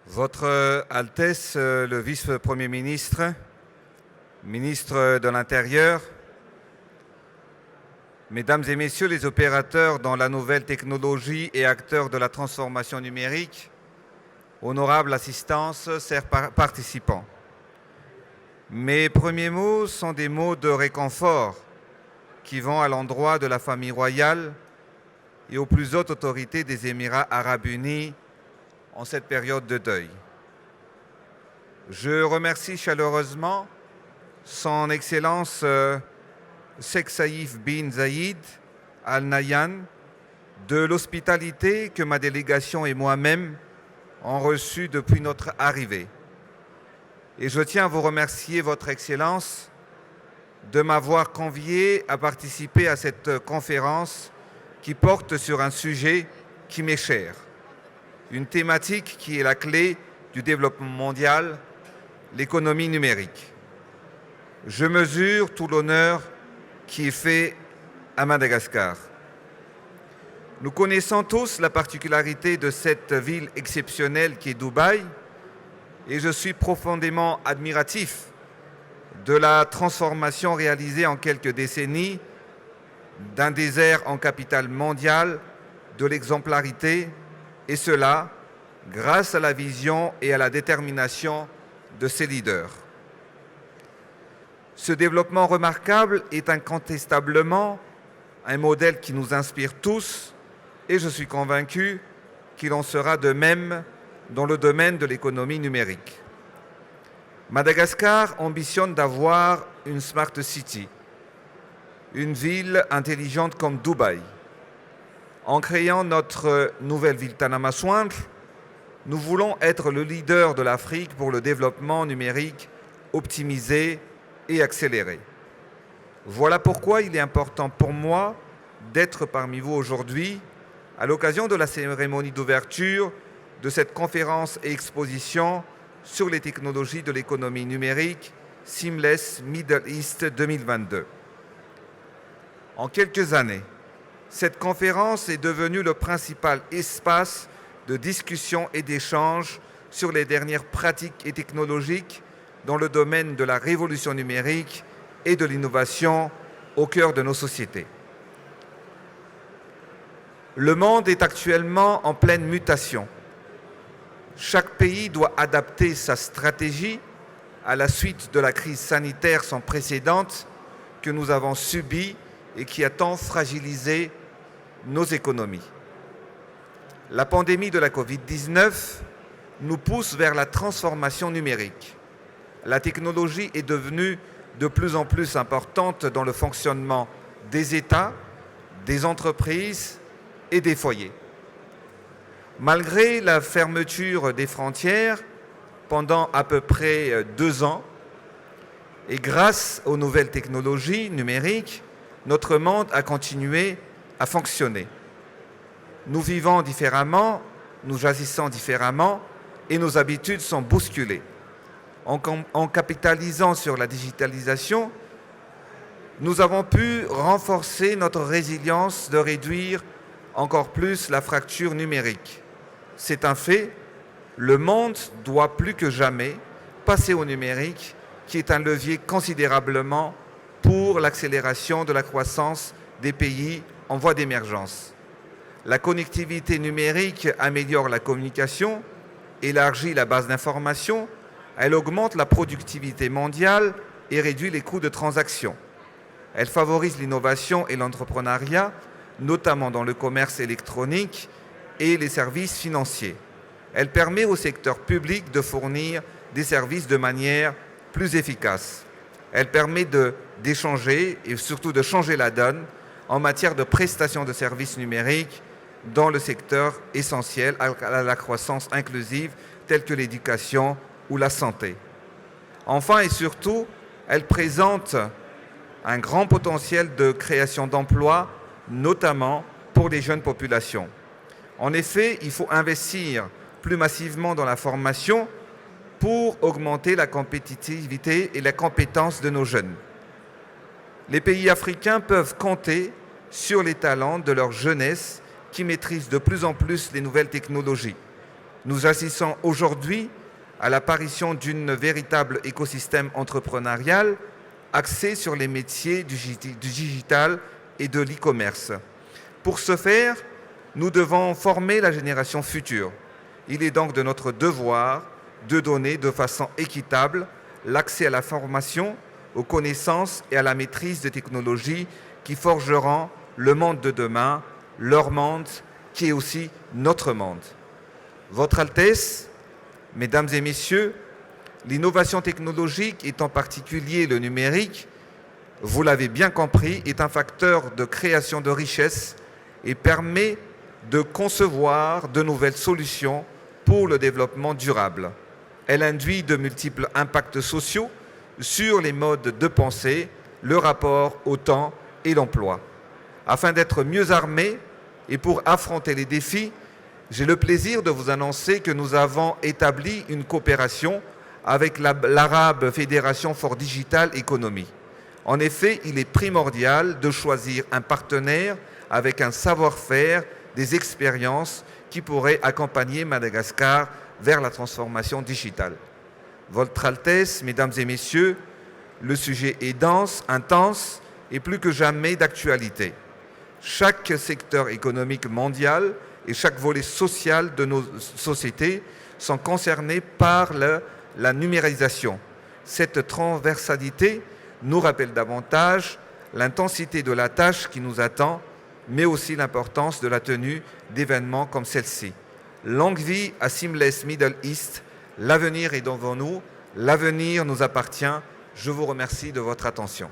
Votre Altesse, le vice-premier ministre, ministre de l'Intérieur, Mesdames et Messieurs les opérateurs dans la nouvelle technologie et acteurs de la transformation numérique, honorable assistance, chers participants. Mes premiers mots sont des mots de réconfort qui vont à l'endroit de la famille royale et aux plus hautes autorités des Émirats arabes unis en cette période de deuil. Je remercie chaleureusement son Excellence Sheikh Saïf bin Zayed Al Nahyan de l'hospitalité que ma délégation et moi-même ont reçue depuis notre arrivée. Et je tiens à vous remercier, Votre Excellence, de m'avoir convié à participer à cette conférence qui porte sur un sujet qui m'est cher, une thématique qui est la clé du développement mondial, l'économie numérique. Je mesure tout l'honneur qui est fait à Madagascar. Nous connaissons tous la particularité de cette ville exceptionnelle qui est Dubaï et je suis profondément admiratif de la transformation réalisée en quelques décennies d'un désert en capitale mondiale de l'exemplarité, et cela grâce à la vision et à la détermination de ses leaders. Ce développement remarquable est incontestablement un modèle qui nous inspire tous et je suis convaincu qu'il en sera de même dans le domaine de l'économie numérique. Madagascar ambitionne d'avoir une Smart City, une ville intelligente comme Dubaï. En créant notre nouvelle ville Tanamasoindre, nous voulons être le leader de l'Afrique pour le développement numérique optimisé et accéléré. Voilà pourquoi il est important pour moi d'être parmi vous aujourd'hui à l'occasion de la cérémonie d'ouverture de cette conférence et exposition sur les technologies de l'économie numérique Seamless Middle East 2022. En quelques années, cette conférence est devenue le principal espace de discussion et d'échange sur les dernières pratiques et technologiques dans le domaine de la révolution numérique et de l'innovation au cœur de nos sociétés. Le monde est actuellement en pleine mutation. Chaque pays doit adapter sa stratégie à la suite de la crise sanitaire sans précédent que nous avons subie et qui a tant fragilisé nos économies. La pandémie de la Covid-19 nous pousse vers la transformation numérique. La technologie est devenue de plus en plus importante dans le fonctionnement des États, des entreprises et des foyers. Malgré la fermeture des frontières pendant à peu près 2 ans, et grâce aux nouvelles technologies numériques, notre monde a continué à fonctionner. Nous vivons différemment, nous agissons différemment et nos habitudes sont bousculées. En capitalisant sur la digitalisation, nous avons pu renforcer notre résilience de réduire encore plus la fracture numérique. C'est un fait, le monde doit plus que jamais passer au numérique, qui est un levier considérablement pour l'accélération de la croissance des pays en voie d'émergence. La connectivité numérique améliore la communication, élargit la base d'information, elle augmente la productivité mondiale et réduit les coûts de transaction. Elle favorise l'innovation et l'entrepreneuriat, notamment dans le commerce électronique et les services financiers. Elle permet au secteur public de fournir des services de manière plus efficace. Elle permet d'échanger et surtout de changer la donne en matière de prestation de services numériques dans le secteur essentiel à la croissance inclusive telle que l'éducation ou la santé. Enfin et surtout, elle présente un grand potentiel de création d'emplois, notamment pour les jeunes populations. En effet, il faut investir plus massivement dans la formation pour augmenter la compétitivité et la compétence de nos jeunes. Les pays africains peuvent compter sur les talents de leur jeunesse qui maîtrisent de plus en plus les nouvelles technologies. Nous assistons aujourd'hui à l'apparition d'un véritable écosystème entrepreneurial axé sur les métiers du digital et de l'e-commerce. Pour ce faire, nous devons former la génération future. Il est donc de notre devoir de donner de façon équitable l'accès à la formation, aux connaissances et à la maîtrise des technologies qui forgeront le monde de demain, leur monde qui est aussi notre monde. Votre Altesse, Mesdames et Messieurs, l'innovation technologique et en particulier le numérique, vous l'avez bien compris, est un facteur de création de richesses et permet de concevoir de nouvelles solutions pour le développement durable. Elle induit de multiples impacts sociaux sur les modes de pensée, le rapport au temps et l'emploi. Afin d'être mieux armés et pour affronter les défis, j'ai le plaisir de vous annoncer que nous avons établi une coopération avec l'Arab Fédération for Digital Economy. En effet, il est primordial de choisir un partenaire avec un savoir-faire, des expériences qui pourraient accompagner Madagascar vers la transformation digitale. Votre Altesse, Mesdames et Messieurs, le sujet est dense, intense et plus que jamais d'actualité. Chaque secteur économique mondial et chaque volet social de nos sociétés sont concernés par la numérisation. Cette transversalité nous rappelle davantage l'intensité de la tâche qui nous attend, mais aussi l'importance de la tenue d'événements comme celle-ci. Longue vie à Seamless Middle East, l'avenir est devant nous, l'avenir nous appartient. Je vous remercie de votre attention.